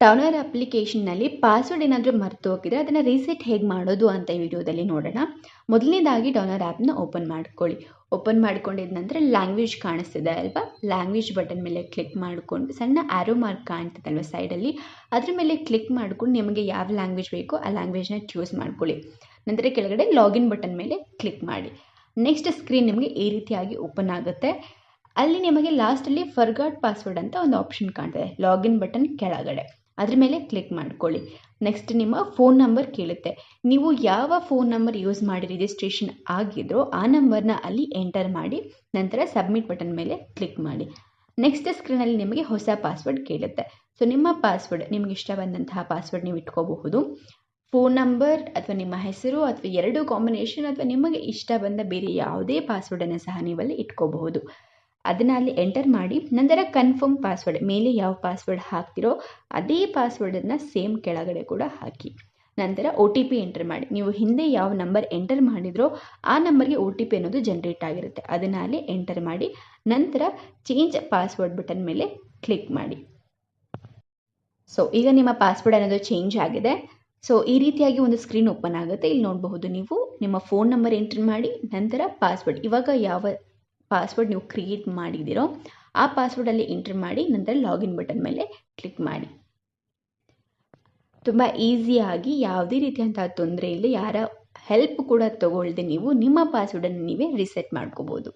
Turner ಅಪ್ಲಿಕೇಶನ್ನಲ್ಲಿ password ಏನಾದರೂ ಮರೆತು ಹೋಗಿದ್ರೆ ಅದನ್ನು ರೀಸೆಟ್ ಹೇಗೆ ಮಾಡೋದು ಅಂತ ಈ ವಿಡಿಯೋದಲ್ಲಿ ನೋಡೋಣ. ಮೊದಲನೇದಾಗಿ ಟರ್ನರ್ ಆ್ಯಪ್ನ ಓಪನ್ ಮಾಡ್ಕೊಳ್ಳಿ. ಓಪನ್ ಮಾಡ್ಕೊಂಡಿದ ನಂತರ ಲ್ಯಾಂಗ್ವೇಜ್ ಕಾಣಿಸ್ತಿದೆ ಅಲ್ವಾ, ಲ್ಯಾಂಗ್ವೇಜ್ ಬಟನ್ ಮೇಲೆ ಕ್ಲಿಕ್ ಮಾಡಿಕೊಂಡು ಸಣ್ಣ ಆ್ಯರೋ ಮಾರ್ಕ್ ಕಾಣ್ತಿದಲ್ವ ಸೈಡಲ್ಲಿ, ಅದ್ರ ಮೇಲೆ ಕ್ಲಿಕ್ ಮಾಡ್ಕೊಂಡು ನಿಮಗೆ ಯಾವ ಲ್ಯಾಂಗ್ವೇಜ್ ಬೇಕೋ ಆ ಲ್ಯಾಂಗ್ವೇಜ್ನ ಚೂಸ್ ಮಾಡ್ಕೊಳ್ಳಿ. ನಂತರ ಕೆಳಗಡೆ ಲಾಗಿನ್ ಬಟನ್ ಮೇಲೆ ಕ್ಲಿಕ್ ಮಾಡಿ. ನೆಕ್ಸ್ಟ್ ಸ್ಕ್ರೀನ್ ನಿಮಗೆ ಈ ರೀತಿಯಾಗಿ ಓಪನ್ ಆಗುತ್ತೆ. ಅಲ್ಲಿ ನಿಮಗೆ ಲಾಸ್ಟಲ್ಲಿ ಫರ್ಗಾಟ್ ಪಾಸ್ವರ್ಡ್ ಅಂತ ಒಂದು ಆಪ್ಷನ್ ಕಾಣ್ತದೆ, ಲಾಗಿನ್ ಬಟನ್ ಕೆಳಗಡೆ ಅದ್ರ ಮೇಲೆ ಕ್ಲಿಕ್ ಮಾಡ್ಕೊಳ್ಳಿ. ನೆಕ್ಸ್ಟ್ ನಿಮ್ಮ ಫೋನ್ ನಂಬರ್ ಕೇಳುತ್ತೆ. ನೀವು ಯಾವ ಫೋನ್ ನಂಬರ್ ಯೂಸ್ ಮಾಡಿ ರಿಜಿಸ್ಟ್ರೇಷನ್ ಆಗಿದ್ರೋ ಆ ನಂಬರ್ನ ಅಲ್ಲಿ ಎಂಟರ್ ಮಾಡಿ ನಂತರ ಸಬ್ಮಿಟ್ ಬಟನ್ ಮೇಲೆ ಕ್ಲಿಕ್ ಮಾಡಿ. ನೆಕ್ಸ್ಟ್ ಸ್ಕ್ರೀನಲ್ಲಿ ನಿಮಗೆ ಹೊಸ ಪಾಸ್ವರ್ಡ್ ಕೇಳುತ್ತೆ. ಸೊ ನಿಮ್ಮ ಪಾಸ್ವರ್ಡ್ ನಿಮಗೆ ಇಷ್ಟ ಬಂದಂತಹ ಪಾಸ್ವರ್ಡ್ ನೀವು ಇಟ್ಕೋಬಹುದು. ಫೋನ್ ನಂಬರ್ ಅಥವಾ ನಿಮ್ಮ ಹೆಸರು ಅಥವಾ ಎರಡು ಕಾಂಬಿನೇಷನ್ ಅಥವಾ ನಿಮಗೆ ಇಷ್ಟ ಬಂದ ಬೇರೆ ಯಾವುದೇ ಪಾಸ್ವರ್ಡನ್ನು ಸಹ ನೀವಲ್ಲಿ ಇಟ್ಕೋಬಹುದು. ಅದನ್ನು ಅಲ್ಲಿ ಎಂಟರ್ ಮಾಡಿ ನಂತರ ಕನ್ಫರ್ಮ್ ಪಾಸ್ವರ್ಡ್ ಮೇಲೆ ಯಾವ ಪಾಸ್ವರ್ಡ್ ಹಾಕ್ತಿರೋ ಅದೇ ಪಾಸ್ವರ್ಡನ್ನು ಸೇಮ್ ಕೆಳಗಡೆ ಕೂಡ ಹಾಕಿ. ನಂತರ OTP ಎಂಟರ್ ಮಾಡಿ. ನೀವು ಹಿಂದೆ ಯಾವ ನಂಬರ್ ಎಂಟರ್ ಮಾಡಿದ್ರೋ ಆ ನಂಬರ್ಗೆ OTP ಅನ್ನೋದು ಜನ್ರೇಟ್ ಆಗಿರುತ್ತೆ, ಅದನ್ನು ಅಲ್ಲಿ ಎಂಟರ್ ಮಾಡಿ ನಂತರ ಚೇಂಜ್ ಪಾಸ್ವರ್ಡ್ ಬಟನ್ ಮೇಲೆ ಕ್ಲಿಕ್ ಮಾಡಿ. ಸೊ ಈಗ ನಿಮ್ಮ ಪಾಸ್ವರ್ಡ್ ಅನ್ನೋದು ಚೇಂಜ್ ಆಗಿದೆ. ಸೊ ಈ ರೀತಿಯಾಗಿ ಒಂದು ಸ್ಕ್ರೀನ್ ಓಪನ್ ಆಗುತ್ತೆ. ಇಲ್ಲಿ ನೋಡಬಹುದು ನೀವು ನಿಮ್ಮ ಫೋನ್ ನಂಬರ್ ಎಂಟರ್ ಮಾಡಿ ನಂತರ ಪಾಸ್ವರ್ಡ್, ಇವಾಗ ಯಾವ ಪಾಸ್ವರ್ಡ್ ನೀವು ಕ್ರಿಯೇಟ್ ಮಾಡಿದ್ದೀರೋ ಆ ಪಾಸ್ವರ್ಡಲ್ಲಿ ಎಂಟರ್ ಮಾಡಿ ನಂತರ ಲಾಗಿನ್ ಬಟನ್ ಮೇಲೆ ಕ್ಲಿಕ್ ಮಾಡಿ. ತುಂಬ ಈಸಿಯಾಗಿ ಯಾವುದೇ ರೀತಿಯಂತಹ ತೊಂದರೆ ಇಲ್ಲ, ಯಾರ ಹೆಲ್ಪ್ ಕೂಡ ತಗೊಳ್ಳದೆ ನೀವು ನಿಮ್ಮ ಪಾಸ್ವರ್ಡನ್ನು ನೀವೇ ರೀಸೆಟ್ ಮಾಡ್ಕೋಬೋದು.